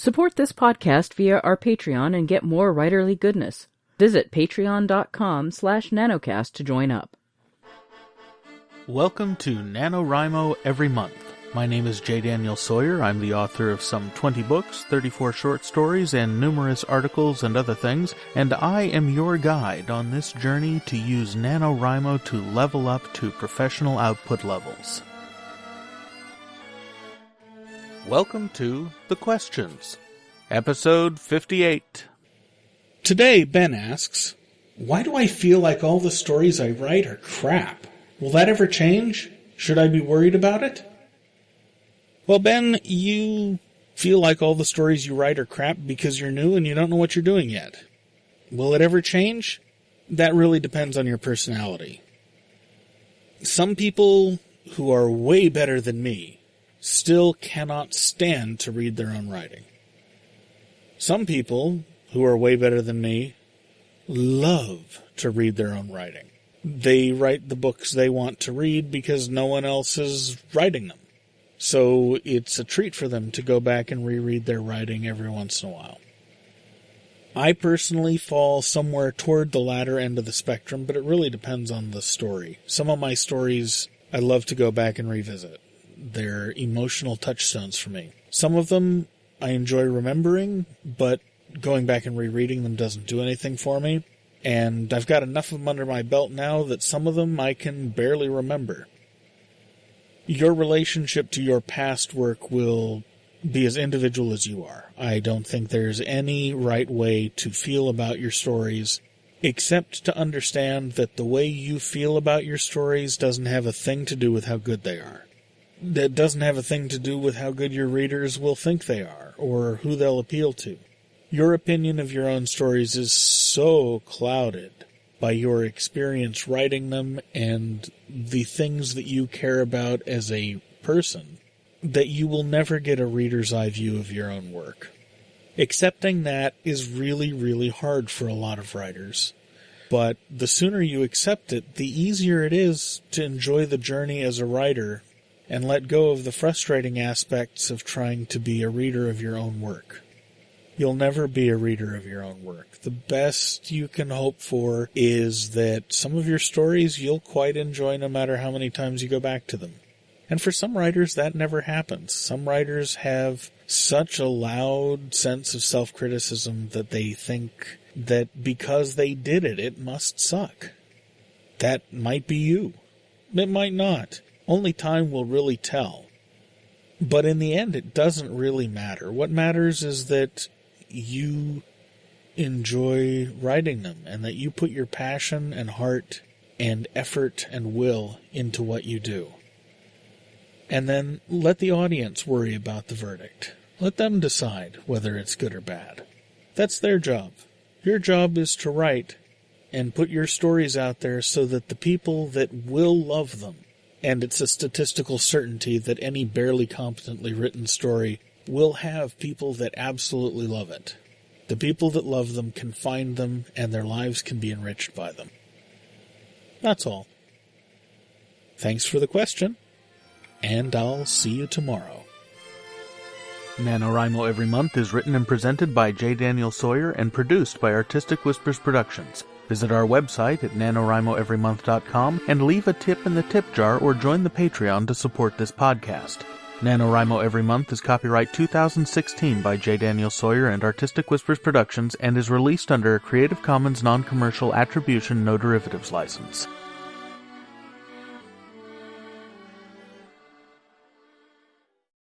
Support this podcast via our Patreon and get more writerly goodness. Visit patreon.com/nanocast to join up. Welcome to NaNoWriMo Every Month. My name is J. Daniel Sawyer. I'm the author of some 20 books, 34 short stories, and numerous articles and other things, and I am your guide on this journey to use NaNoWriMo to level up to professional output levels. Welcome to The Questions, Episode 58. Today, Ben asks, why do I feel like all the stories I write are crap? Will that ever change? Should I be worried about it? Well, Ben, you feel like all the stories you write are crap because you're new and you don't know what you're doing yet. Will it ever change? That really depends on your personality. Some people who are way better than me still cannot stand to read their own writing. Some people who are way better than me love to read their own writing. They write the books they want to read because no one else is writing them. So it's a treat for them to go back and reread their writing every once in a while. I personally fall somewhere toward the latter end of the spectrum, but it really depends on the story. Some of my stories I love to go back and revisit. They're emotional touchstones for me. Some of them I enjoy remembering, but going back and rereading them doesn't do anything for me. And I've got enough of them under my belt now that some of them I can barely remember. Your relationship to your past work will be as individual as you are. I don't think there's any right way to feel about your stories, except to understand that the way you feel about your stories doesn't have a thing to do with how good they are. That doesn't have a thing to do with how good your readers will think they are, or who they'll appeal to. Your opinion of your own stories is so clouded by your experience writing them and the things that you care about as a person that you will never get a reader's eye view of your own work. Accepting that is really, really hard for a lot of writers. But the sooner you accept it, the easier it is to enjoy the journey as a writer and let go of the frustrating aspects of trying to be a reader of your own work. You'll never be a reader of your own work. The best you can hope for is that some of your stories you'll quite enjoy no matter how many times you go back to them. And for some writers, that never happens. Some writers have such a loud sense of self-criticism that they think that because they did it, it must suck. That might be you. It might not. Only time will really tell. But in the end, it doesn't really matter. What matters is that you enjoy writing them and that you put your passion and heart and effort and will into what you do. And then let the audience worry about the verdict. Let them decide whether it's good or bad. That's their job. Your job is to write and put your stories out there so that the people that will love them, and it's a statistical certainty that any barely competently written story will have people that absolutely love it. The people that love them can find them, and their lives can be enriched by them. That's all. Thanks for the question, and I'll see you tomorrow. NaNoWriMo Every Month is written and presented by J. Daniel Sawyer and produced by Artistic Whispers Productions. Visit our website at nanowrimoeverymonth.com and leave a tip in the tip jar or join the Patreon to support this podcast. NaNoWriMo Every Month is copyright 2016 by J. Daniel Sawyer and Artistic Whispers Productions and is released under a Creative Commons Non-Commercial Attribution No Derivatives license.